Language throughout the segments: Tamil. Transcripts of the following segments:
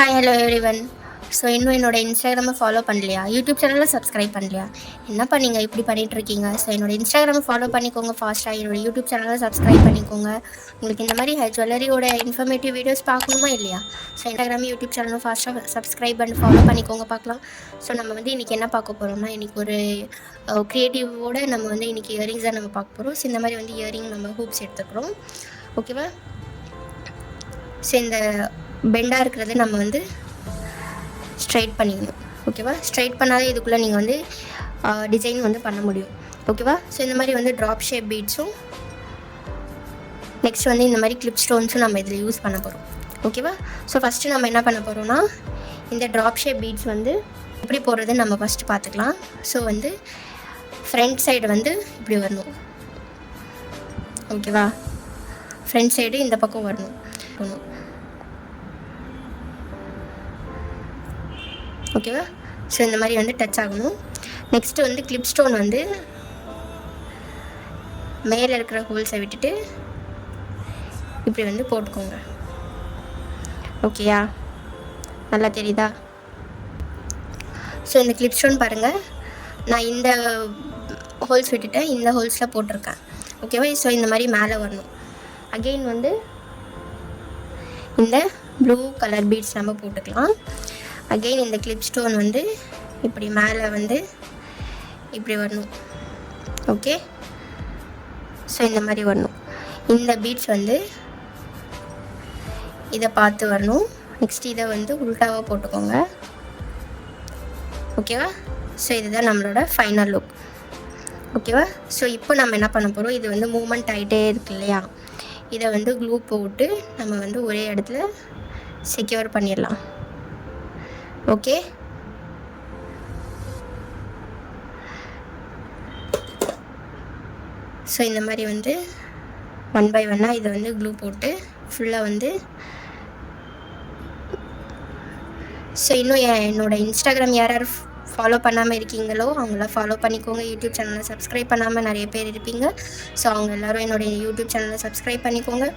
Hi hello everyone. ஸோ இன்னும் என்னோடய இன்ஸ்டாகிராமை ஃபாலோ பண்ணலையா, யூடியூப் சேனலில் சப்ஸ்கிரைப் பண்ணலையா, என்னப்பா நீங்கள் இப்படி பண்ணிகிட்ருக்கீங்க? ஸோ என்னோடய இன்ஸ்டாகிராமை ஃபாலோ பண்ணிக்கோங்க ஃபாஸ்ட்டாக, என்னோடய யூடியூப் சேனலை சப்ஸ்கிரைப் பண்ணிக்கோங்க. உங்களுக்கு இந்த மாதிரி ஜுவல்லரியோட இன்ஃபர்மேட்டிவ் வீடியோஸ் பார்க்கணுமா இல்லையா? ஸோ இன்ஸ்டாகிராம் யூடியூப் சேனலும் ஃபாஸ்ட்டாக சப்ஸ்கிரைப் பண்ணி ஃபாலோ பண்ணிக்கோங்க பார்க்கலாம். ஸோ நம்ம இன்றைக்கி என்ன பார்க்க போகிறோம்னா, இன்றைக்கி ஒரு க்ரியேட்டிவோடு நம்ம இன்றைக்கி இயரிங்ஸ் தான் நம்ம பார்க்க போகிறோம். ஸோ இந்த மாதிரி இயரிங் நம்ம ஹூப்ஸ் எடுத்துக்கிறோம். ஓகேவா? ஸோ இந்த பெண்டாக இருக்கிறது நம்ம ஸ்ட்ரைட் பண்ணிக்கணும். ஓகேவா? ஸ்ட்ரைட் பண்ணாலே இதுக்குள்ளே நீங்கள் டிசைன் பண்ண முடியும். ஓகேவா? ஸோ இந்த மாதிரி ட்ராப் ஷேப் பீட்ஸும் நெக்ஸ்ட் இந்த மாதிரி கிளிப் ஸ்டோன்ஸும் நம்ம இதில் யூஸ் பண்ண போகிறோம். ஓகேவா? ஸோ ஃபஸ்ட்டு நம்ம என்ன பண்ண போகிறோம்னா, இந்த ட்ராப் ஷேப் பீட்ஸ் எப்படி போடுறதுன்னு நம்ம ஃபஸ்ட்டு பார்த்துக்கலாம். ஸோ ஃப்ரண்ட் சைடு இப்படி வரணும். ஓகேவா? ஃப்ரண்ட் சைடு இந்த பக்கம் வரணும். ஓகேவா? ஸோ இந்த மாதிரி டச் ஆகணும். நெக்ஸ்ட்டு கிளிப் ஸ்டோன் மேலே இருக்கிற ஹோல்ஸை விட்டுட்டு இப்படி போட்டுக்கோங்க. ஓகேயா? நல்லா தெரியுதா? ஸோ இந்த கிளிப் ஸ்டோன் பாருங்கள், நான் இந்த ஹோல்ஸ் விட்டுட்டேன், இந்த ஹோல்ஸில் போட்டிருக்கேன். ஓகேவா? ஸோ இந்த மாதிரி மேலே வரணும். அகெயின் இந்த ப்ளூ கலர் பீட்ஸ் நம்ம போட்டுக்கலாம். அகெயின் இந்த கிளிப் ஸ்டோன் இப்படி மேலே இப்படி வரணும். ஓகே? ஸோ இந்த மாதிரி வரணும். இந்த பீட்ஸ் இதை பார்த்து வரணும். நெக்ஸ்ட் இதை உல்டாவாக போட்டுக்கோங்க. ஓகேவா? ஸோ இதுதான் நம்மளோட ஃபைனல் லுக். ஓகேவா? ஸோ இப்போ நம்ம என்ன பண்ண போகிறோம், இது மூமெண்ட் ஆகிட்டே இருக்கு இல்லையா, இதை க்ளூ போட்டு நம்ம ஒரே இடத்துல செக்யூர் பண்ணிடலாம். ஓகே? ஸோ இந்த மாதிரி ஒன் பை ஒன்னாக இதை க்ளூ போட்டு ஃபுல்லாக ஸோ இன்னும் என்னோடய இன்ஸ்டாகிராம் யார் ஃபாலோ பண்ணாமல் இருக்கீங்களோ அவங்களாம் ஃபாலோ பண்ணிக்கோங்க. யூடியூப் சேனலை சப்ஸ்கிரைப் பண்ணாமல் நிறைய பேர் இருப்பீங்க. ஸோ அவங்க எல்லோரும் என்னோடய யூடியூப் சேனலை சப்ஸ்கிரைப் பண்ணிக்கோங்க.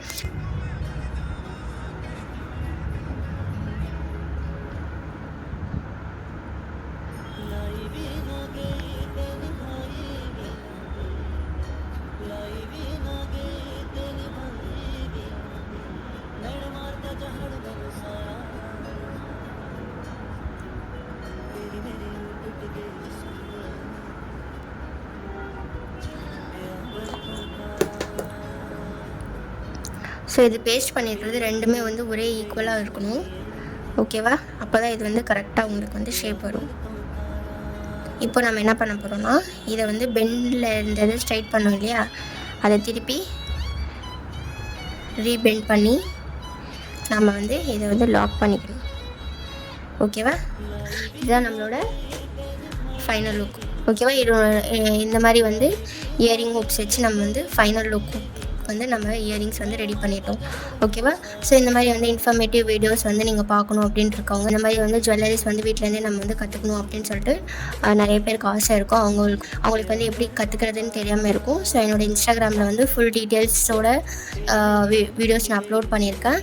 ஸோ இது பேஸ்ட் பண்ணிடுறது ரெண்டுமே ஒரே ஈக்குவலாக இருக்கணும். ஓகேவா? அப்போ தான் இது கரெக்டாக உங்களுக்கு ஷேப் வரும். இப்போ நம்ம என்ன பண்ண போகிறோம்னா, இதை பெண்டில் இருந்தது ஸ்ட்ரைட் பண்ணோம் இல்லையா, அதை திருப்பி ரீபெண்ட் பண்ணி நம்ம இதை லாக் பண்ணிக்கணும். ஓகேவா? இதுதான் நம்மளோட ஃபைனல் லுக். ஓகேவா? இது இந்த மாதிரி இயரிங் ஹூப்ஸ் வச்சு நம்ம ஃபைனல் லுக் நம்ம இயரிங்ஸ் ரெடி பண்ணிட்டோம். ஓகேவா? ஸோ இந்த மாதிரி இன்ஃபர்மேட்டிவ் வீடியோஸ் நீங்கள் பார்க்கணும் அப்படின்ட்டு இருக்கவங்க, இந்த மாதிரி ஜுவல்லரிஸ் வீட்டிலேருந்தே நம்ம கற்றுக்கணும் அப்படின்னு சொல்லிட்டு நிறைய பேருக்கு ஆசை இருக்கும். அவங்களுக்கு எப்படி கற்றுக்கிறதுன்னு தெரியாமல் இருக்கும். ஸோ என்னோடய இன்ஸ்டாகிராமில் ஃபுல் டீட்டெயில்ஸோட வீடியோஸ் நான் அப்லோட் பண்ணியிருக்கேன்.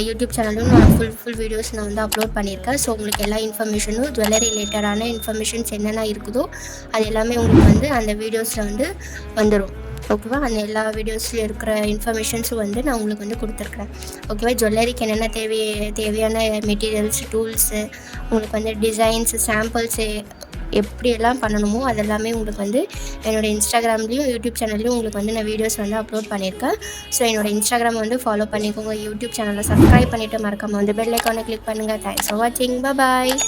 யூடியூப் சேனலும் நான் ஃபுல் வீடியோஸ் நான் அப்லோட் பண்ணியிருக்கேன். ஸோ உங்களுக்கு எல்லா இன்ஃபர்மேஷனும் ஜுவல்லரி ரிலேட்டடான இன்ஃபர்மேஷன்ஸ் என்னென்ன இருக்குதோ அது எல்லாமே உங்களுக்கு அந்த வீடியோஸில் வந்துடும். ஓகேவா? அந்த எல்லா வீடியோஸ்லையும் இருக்கிற இன்ஃபர்மேஷன்ஸும் நான் உங்களுக்கு கொடுத்துருக்குறேன். ஓகேவா? ஜுவல்லரிக்கு என்னென்ன தேவையான மெட்டீரியல்ஸ், டூல்ஸு, உங்களுக்கு டிசைன்ஸு, சாம்பிள்ஸு எப்படியெல்லாம் பண்ணணுமோ அதெல்லாமே உங்களுக்கு என்னோடய இன்ஸ்டாகிராம்லேயும் யூடியூப் சேனல்லையும் உங்களுக்கு நான் வீடியோஸ் அப்லோட் பண்ணியிருக்கேன். ஸோ என்னோடய இன்ஸ்டாகிராம் ஃபாலோ பண்ணிக்கோங்க. யூடியூப் சேனலை சப்ஸ்கிரைப் பண்ணிவிட்டு மறக்காமல் பெல் ஐக்கானை கிளிக் பண்ணுங்கள். தேங்க்ஸ் ஃபார் வாட்சிங். பாய்.